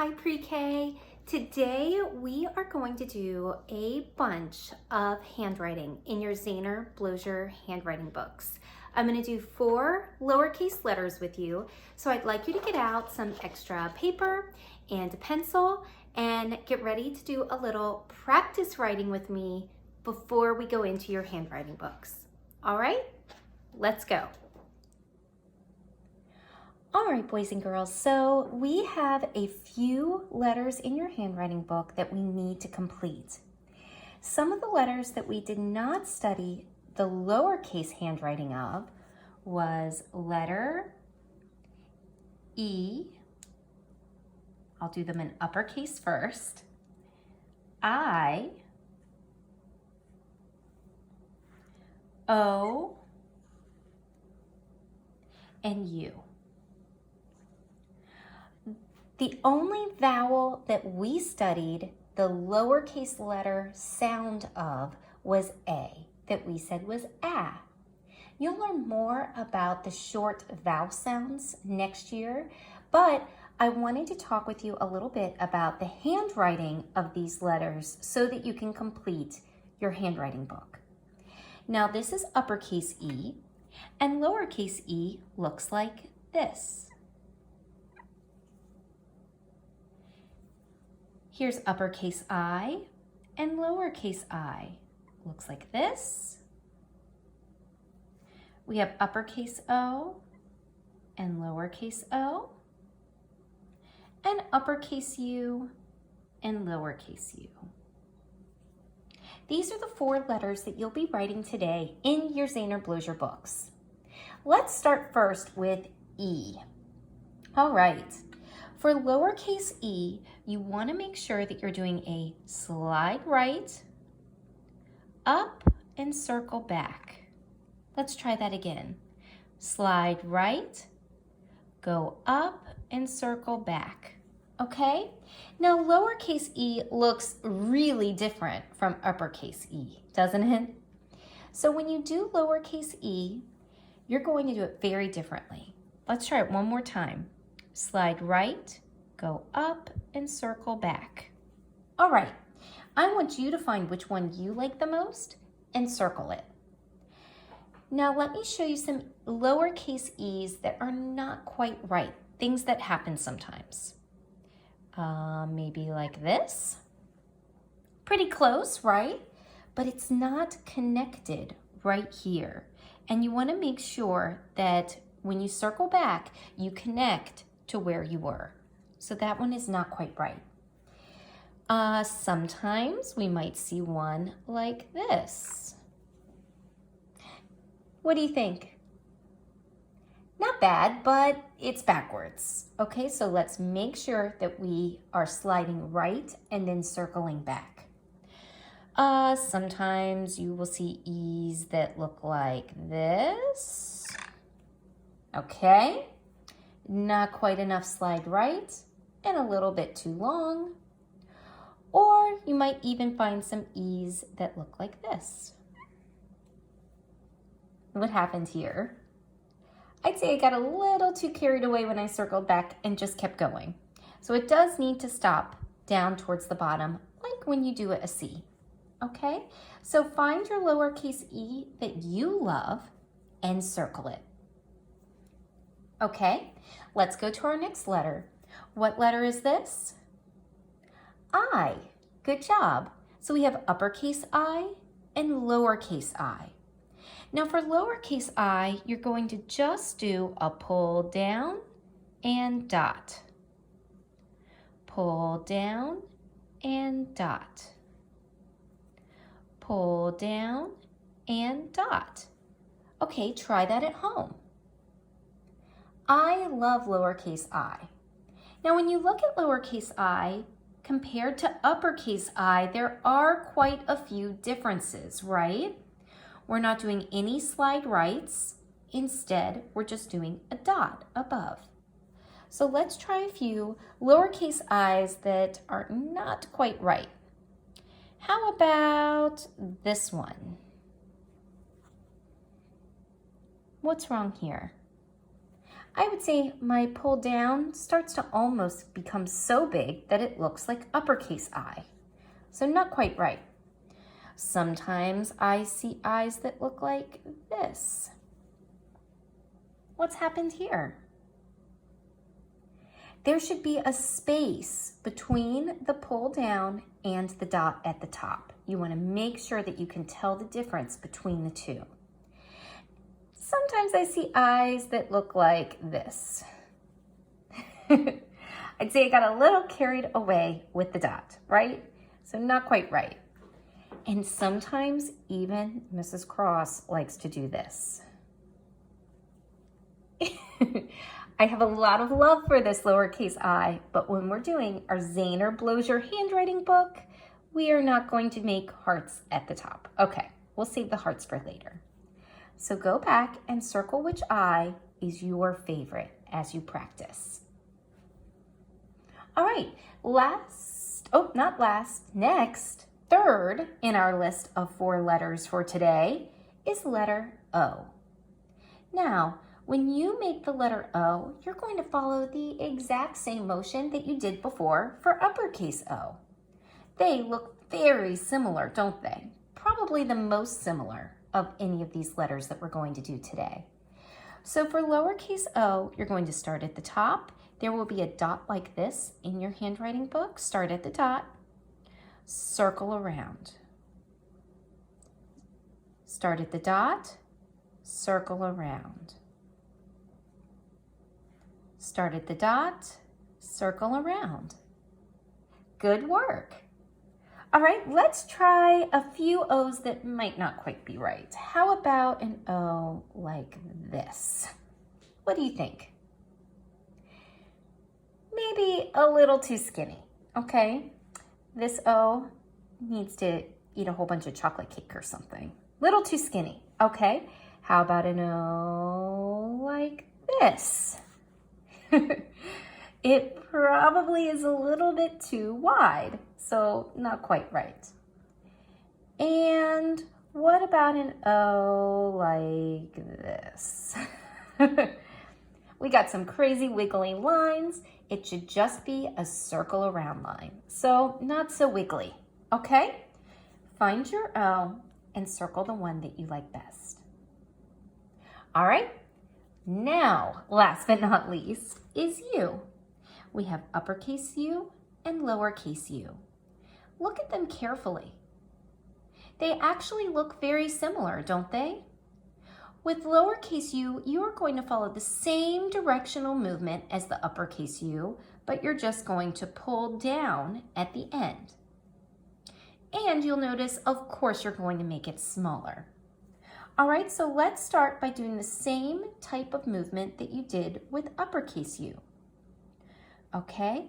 Hi pre-K. Today we are going to do a bunch of handwriting in your Zahner Blozier handwriting books. I'm going to do 4 lowercase letters with you, so I'd like you to get out some extra paper and a pencil and get ready to do a little practice writing with me before we go into your handwriting books. All right, let's go. All right, boys and girls, so we have a few letters in your handwriting book that we need to complete. Some of the letters that we did not study the lowercase handwriting of was letter E. I'll do them in uppercase first. I, O, and U. The only vowel that we studied the lowercase letter sound of was A, that we said was A. You'll learn more about the short vowel sounds next year, but I wanted to talk with you a little bit about the handwriting of these letters so that you can complete your handwriting book. Now this is uppercase E, and lowercase e looks like this. Here's uppercase I and lowercase I. Looks like this. We have uppercase O and lowercase o, and uppercase U and lowercase u. These are the 4 letters that you'll be writing today in your Zahner Blozier books. Let's start first with E. All right. For lowercase e, you want to make sure that you're doing a slide right, up, and circle back. Let's try that again. Slide right, go up, and circle back. Okay? Now lowercase e looks really different from uppercase e, doesn't it? So when you do lowercase e, you're going to do it very differently. Let's try it one more time. Slide right, go up, and circle back. All right, I want you to find which one you like the most and circle it. Now let me show you some lowercase e's that are not quite right, things that happen sometimes. Maybe like this. Pretty close, right? But it's not connected right here. And you want to make sure that when you circle back, you connect to where you were. So that one is not quite right. Sometimes we might see one like this. What do you think? Not bad, but it's backwards. Okay, so let's make sure that we are sliding right and then circling back. Sometimes you will see E's that look like this. Okay. Not quite enough slide right and a little bit too long. Or you might even find some E's that look like this. What happened here? I'd say I got a little too carried away when I circled back and just kept going. So it does need to stop down towards the bottom, like when you do a C. Okay? So find your lowercase e that you love and circle it. Okay, let's go to our next letter. What letter is this? I. Good job. So we have uppercase I and lowercase I. Now for lowercase I, you're going to just do a pull down and dot. Pull down and dot. Pull down and dot. Okay, try that at home. I love lowercase I. Now when you look at lowercase I compared to uppercase I, there are quite a few differences, right? We're not doing any slide rights. Instead, we're just doing a dot above. So let's try a few lowercase i's that are not quite right. How about this one? What's wrong here? I would say my pull down starts to almost become so big that it looks like uppercase I. So not quite right. Sometimes I see eyes that look like this. What's happened here? There should be a space between the pull down and the dot at the top. You want to make sure that you can tell the difference between the two. Sometimes I see eyes that look like this. I'd say I got a little carried away with the dot, right? So not quite right. And sometimes even Mrs. Cross likes to do this. I have a lot of love for this lowercase I, but when we're doing our Zahner Blozier handwriting book, we are not going to make hearts at the top. Okay, we'll save the hearts for later. So go back and circle which I is your favorite as you practice. All right, next, third in our list of 4 letters for today is letter O. Now, when you make the letter O, you're going to follow the exact same motion that you did before for uppercase O. They look very similar, don't they? Probably the most similar of any of these letters that we're going to do today. So for lowercase o, you're going to start at the top. There will be a dot like this in your handwriting book. Start at the dot, circle around. Start at the dot, circle around. Start at the dot, circle around. Good work. All right, let's try a few O's that might not quite be right. How about an O like this? What do you think? Maybe a little too skinny, okay? This O needs to eat a whole bunch of chocolate cake or something. Little too skinny, okay? How about an O like this? It probably is a little bit too wide, so not quite right. And what about an O like this? We got some crazy wiggly lines. It should just be a circle around line, so not so wiggly, okay? Find your O and circle the one that you like best. All right, now, last but not least, is U. We have uppercase U and lowercase u. Look at them carefully. They actually look very similar, don't they? With lowercase u, you are going to follow the same directional movement as the uppercase U, but you're just going to pull down at the end. And you'll notice, of course, you're going to make it smaller. All right, so let's start by doing the same type of movement that you did with uppercase U. Okay,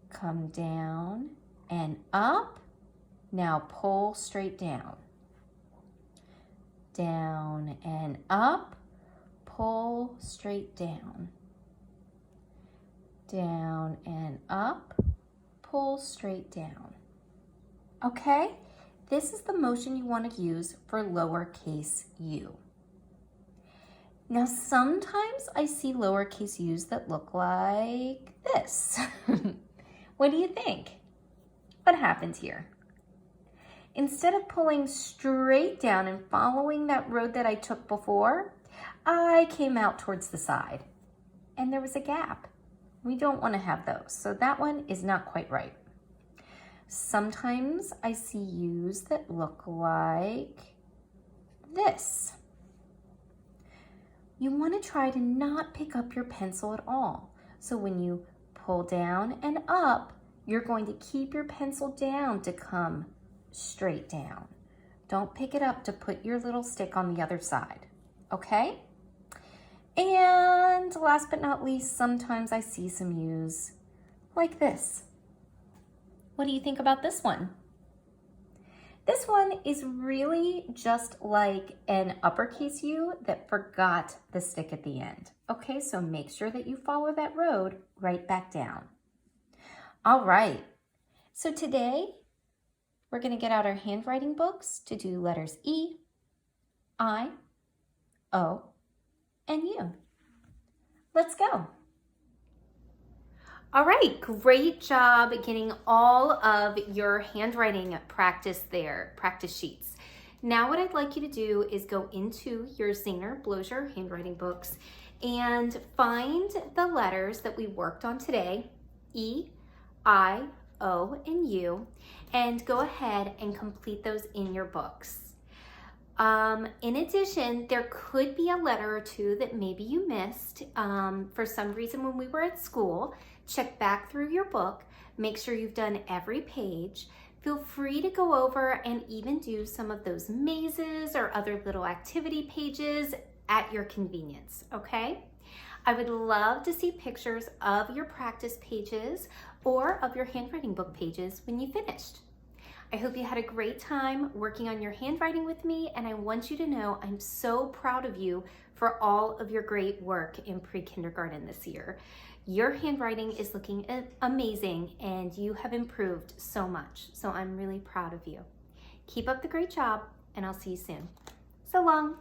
come down and up. Now pull straight down. Down and up, pull straight down. Down and up, pull straight down. Okay, this is the motion you want to use for lowercase u. Now, sometimes I see lowercase u's that look like this. What do you think? What happened here? Instead of pulling straight down and following that road that I took before, I came out towards the side and there was a gap. We don't want to have those, so that one is not quite right. Sometimes I see U's that look like this. You want to try to not pick up your pencil at all. So when you pull down and up, you're going to keep your pencil down to come straight down. Don't pick it up to put your little stick on the other side, okay? And last but not least, sometimes I see some U's like this. What do you think about this one? This one is really just like an uppercase U that forgot the stick at the end. Okay, so make sure that you follow that road right back down. All right, so today we're going to get out our handwriting books to do letters E, I, O, and U. Let's go. All right, great job getting all of your handwriting practice there, practice sheets. Now what I'd like you to do is go into your Zahner Bloger handwriting books and find the letters that we worked on today, E, I, O, and U, and go ahead and complete those in your books. In addition, there could be a letter or two that maybe you missed for some reason when we were at school. Check back through your book, make sure you've done every page. Feel free to go over and even do some of those mazes or other little activity pages at your convenience, okay? I would love to see pictures of your practice pages or of your handwriting book pages when you finished. I hope you had a great time working on your handwriting with me, and I want you to know I'm so proud of you for all of your great work in pre-kindergarten this year. Your handwriting is looking amazing, and you have improved so much, so I'm really proud of you. Keep up the great job, and I'll see you soon. So long.